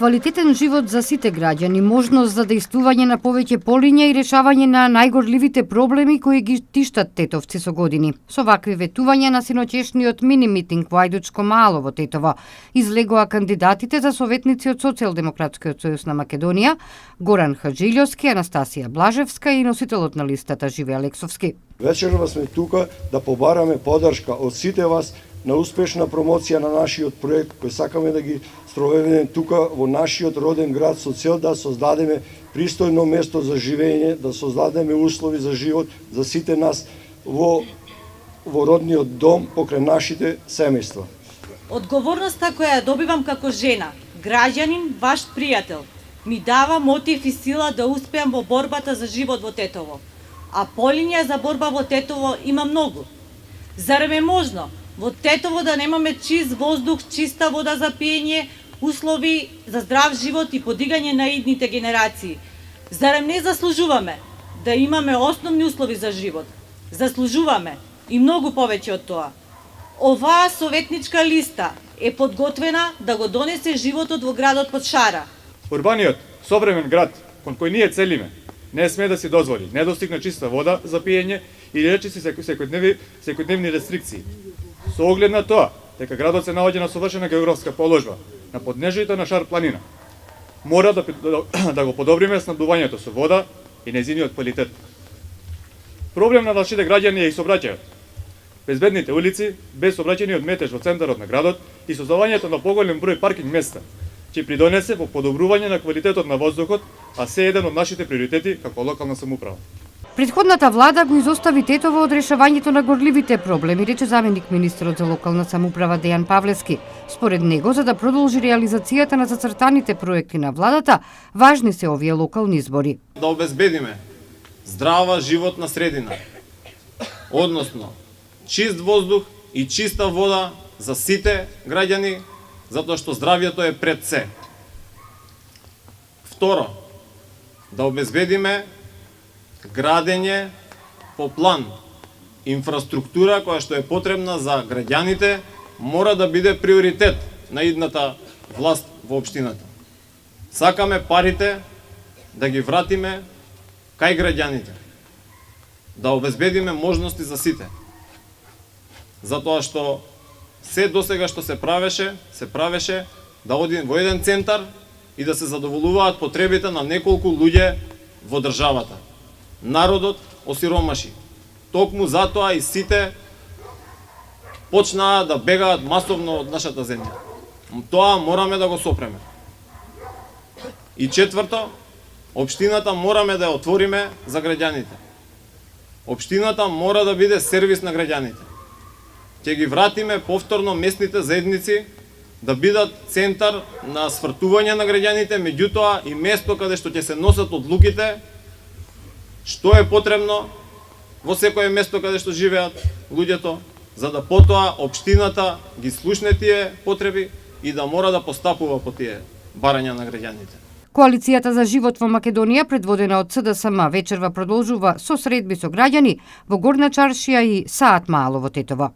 Квалитетен живот за сите граѓани, можност за дејствување на повеќе полиња и решавање на најгорливите проблеми кои ги тиштат тетовци со години. Со вакви ветувања на синоќешниот мини митинг во Ајдучко мало во Тетово излегоа кандидатите за советници од Социјалдемократскиот сојуз на Македонија, Горан Хаджилјовски, Анастасија Блажевска и носителот на листата Живе Алексовски. Вечерва сме тука да побараме поддршка од сите вас на успешна промоција на нашиот проект кој сакаме да ги спроведеме тука во нашиот роден град со цел да создадеме пристојно место за живење, да создадеме услови за живот за сите нас во родниот дом покрај нашите семејства. Одговорноста која ја добивам како жена, граѓанин, ваш пријател, ми дава мотив и сила да успеам во борбата за живот во Тетово. А полиња за борба во Тетово има многу. Зарем е можно во Тетово да немаме чист воздух, чиста вода за пиење, услови за здрав живот и подигање на идните генерации? Зарем не заслужуваме да имаме основни услови за живот? Заслужуваме и многу повеќе од тоа. Оваа советничка листа е подготвена да го донесе животот во градот под шара. Урбаниот, современ град кон кој ние целиме, не сме да си дозволи недостиг чиста вода за пиење или речиси секојдневни рестрикции. Со оглед на тоа, дека градот се наоѓа на совршена географска положба на поднежите на Шар планина, мора да го подобриме снабдувањето со вода и нејзиниот квалитет. Проблем на нашите граѓани е и сообраќајот. Безбедните улици, без сообраќајниот метеж во центарот на градот и создавањето на поголем број паркинг места, ќе придонесе во подобрување на квалитетот на воздухот, а се еден од нашите приоритети како локална самоуправа. Претходната влада го изостави Тетово од решавањето на горливите проблеми, рече заменик министерот за локална самоуправа Дејан Павлевски. Според него, за да продолжи реализацијата на зацртаните проекти на владата, важни се овие локални избори. Да обезбедиме здрава животна средина, односно чист воздух и чиста вода за сите граѓани, затоа што здравјето е пред се. Второ, да обезбедиме градење по план. Инфраструктура која што е потребна за граѓаните мора да биде приоритет на идната власт во општината. Сакаме парите да ги вратиме кај граѓаните. Да обезбедиме можности за сите. Затоа што се досега што се правеше да оди во еден центар и да се задоволуваат потребите на неколку луѓе во државата. Народот осиромаши. Токму затоа и сите почнаа да бегаат масовно од нашата земја. Тоа мораме да го сопреме. И четврто, општината мораме да ја отвориме за граѓаните. Општината мора да биде сервис на граѓаните. Ќе ги вратиме повторно местните заедници да бидат центар на свртување на граѓаните, меѓутоа и место каде што ќе се носат одлуките што е потребно во секое место каде што живеат луѓето, за да потоа општината ги слушне тие потреби и да мора да постапува по тие барања на граѓаните. Коалицијата за живот во Македонија, предводена од СДСМ, вечерва продолжува со средби со граѓани во Горна Чаршија и Саат Мало во Тетово.